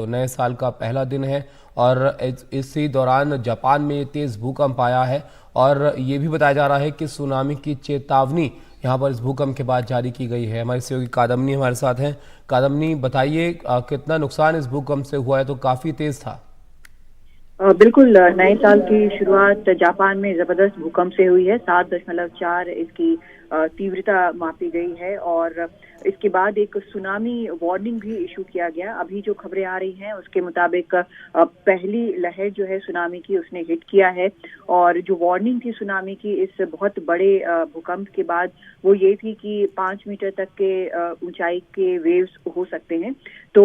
तो नए साल का पहला दिन है और इसी दौरान जापान में तेज भूकंप आया है और ये भी बताया जा रहा है कि सुनामी की चेतावनी यहाँ पर इस भूकंप के बाद जारी की गई है। हमारे सहयोगी कादम्नी हमारे साथ हैं। कादम्नी, बताइए कितना नुकसान इस भूकंप से हुआ है? तो काफी तेज था। बिल्कुल। नए साल की शुरुआत जापान में जबरदस्त भूकंप से हुई है। 7.4 इसकी तीव्रता मापी गई है और इसके बाद एक सुनामी वार्निंग भी इशू किया गया। अभी जो खबरें आ रही हैं उसके मुताबिक पहली लहर जो है सुनामी की उसने हिट किया है और जो वार्निंग थी सुनामी की इस बहुत बड़े भूकंप के बाद वो ये थी कि 5 मीटर तक के ऊंचाई के वेव्स हो सकते हैं। तो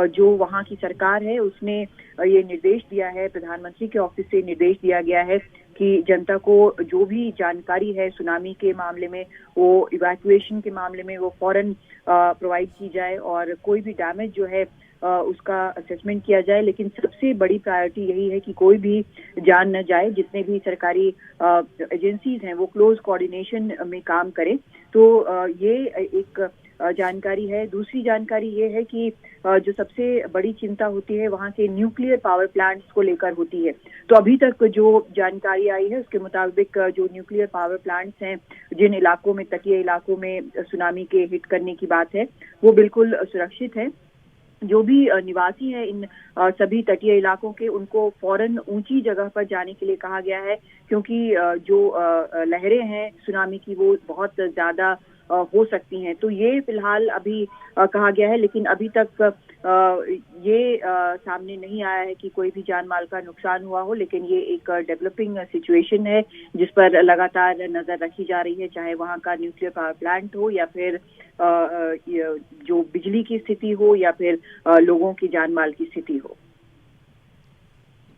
जो वहाँ की सरकार है उसने ये निर्देश दिया है, प्रधानमंत्री के ऑफिस से निर्देश दिया गया है कि जनता को जो भी जानकारी है सुनामी के मामले में, वो इवैक्यूएशन के मामले में वो फौरन प्रोवाइड की जाए और कोई भी डैमेज जो है उसका असेसमेंट किया जाए। लेकिन सबसे बड़ी प्रायोरिटी यही है कि कोई भी जान न जाए। जितने भी सरकारी एजेंसीज हैं वो क्लोज कोऑर्डिनेशन में काम करें। तो ये एक जानकारी है। दूसरी जानकारी ये है कि जो सबसे बड़ी चिंता होती है वहाँ के न्यूक्लियर पावर प्लांट्स को लेकर होती है। तो अभी तक जो जानकारी आई है उसके मुताबिक जो न्यूक्लियर पावर प्लांट्स हैं, जिन इलाकों में, तटीय इलाकों में सुनामी के हिट करने की बात है, वो बिल्कुल सुरक्षित है। जो भी निवासी हैं इन सभी तटीय इलाकों के, उनको फौरन ऊंची जगह पर जाने के लिए कहा गया है, क्योंकि जो लहरें हैं सुनामी की वो बहुत ज्यादा हो सकती हैं। तो ये फिलहाल अभी कहा गया है, लेकिन अभी तक ये सामने नहीं आया है कि कोई भी जान माल का नुकसान हुआ हो। लेकिन ये एक डेवलपिंग सिचुएशन है जिस पर लगातार नजर रखी जा रही है, चाहे वहाँ का न्यूक्लियर पावर प्लांट हो या फिर जो बिजली की स्थिति हो या फिर लोगों की जान माल की स्थिति हो।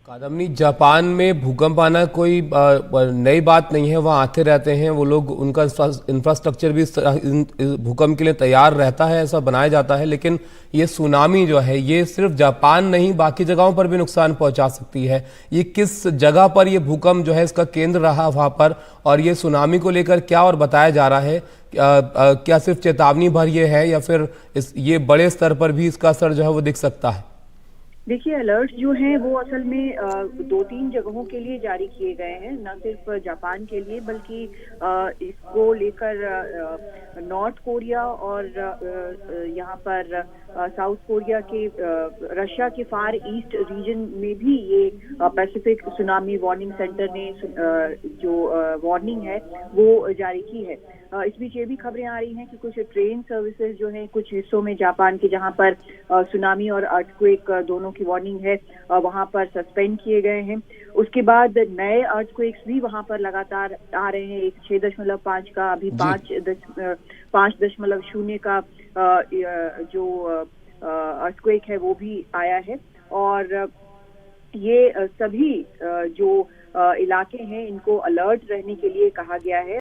कादम्नी, जापान में भूकंप आना कोई नई बात नहीं है। वहाँ आते रहते हैं वो लोग, उनका इंफ्रास्ट्रक्चर भी इस भूकंप के लिए तैयार रहता है, ऐसा बनाया जाता है। लेकिन ये सुनामी जो है ये सिर्फ जापान नहीं बाकी जगहों पर भी नुकसान पहुंचा सकती है। ये किस जगह पर ये भूकंप जो है इसका केंद्र रहा वहां पर, और ये सुनामी को लेकर क्या और बताया जा रहा है? क्या सिर्फ चेतावनी भर ये है या फिर ये बड़े स्तर पर भी इसका असर जो है वो दिख सकता है? देखिए, अलर्ट जो हैं वो असल में 2-3 जगहों के लिए जारी किए गए हैं, न सिर्फ जापान के लिए बल्कि इसको लेकर नॉर्थ कोरिया और यहाँ पर साउथ कोरिया के, रशिया के फार ईस्ट रीजन में भी ये पैसिफिक सुनामी वार्निंग सेंटर ने जो वार्निंग है वो जारी की है। इस बीच ये भी खबरें आ रही हैं कि कुछ ट्रेन सर्विसेज जो हैं कुछ हिस्सों में जापान के, जहां पर सुनामी और अर्थक्वेक दोनों की वार्निंग है, वहां पर सस्पेंड किए गए हैं। उसके बाद नए अर्थक्वेक्स भी वहां पर लगातार आ रहे हैं। एक 6.5 का, अभी 5.0 का जो अर्थक्वेक है वो भी आया है। और ये सभी जो इलाके हैं इनको अलर्ट रहने के लिए कहा गया है।